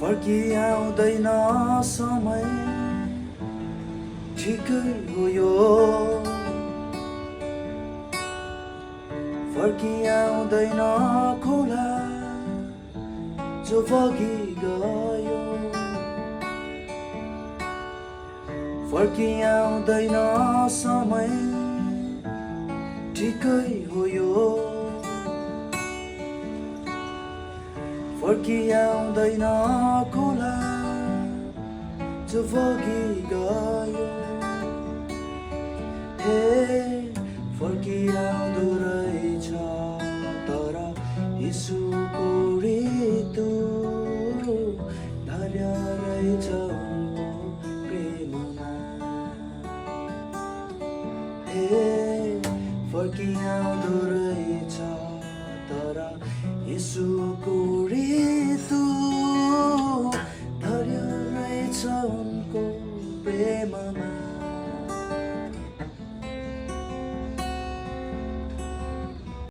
फर्किआउँदैन समय ठिकै हो यो फर्किआउँदैन खोला जो बगी गयो फर्किआउँदैन समय ठिकै हो यो फर्किआउँदैन खोला जो बगी गयो हे फर्किआउँदो रहेछ तर यीशुको ऋतु धैर्य रहेछ उनको प्रेममा हे फर्किआउँदो रहेछ तर यीशुको ऋतु धैर्य रहेछ उनको प्रेममा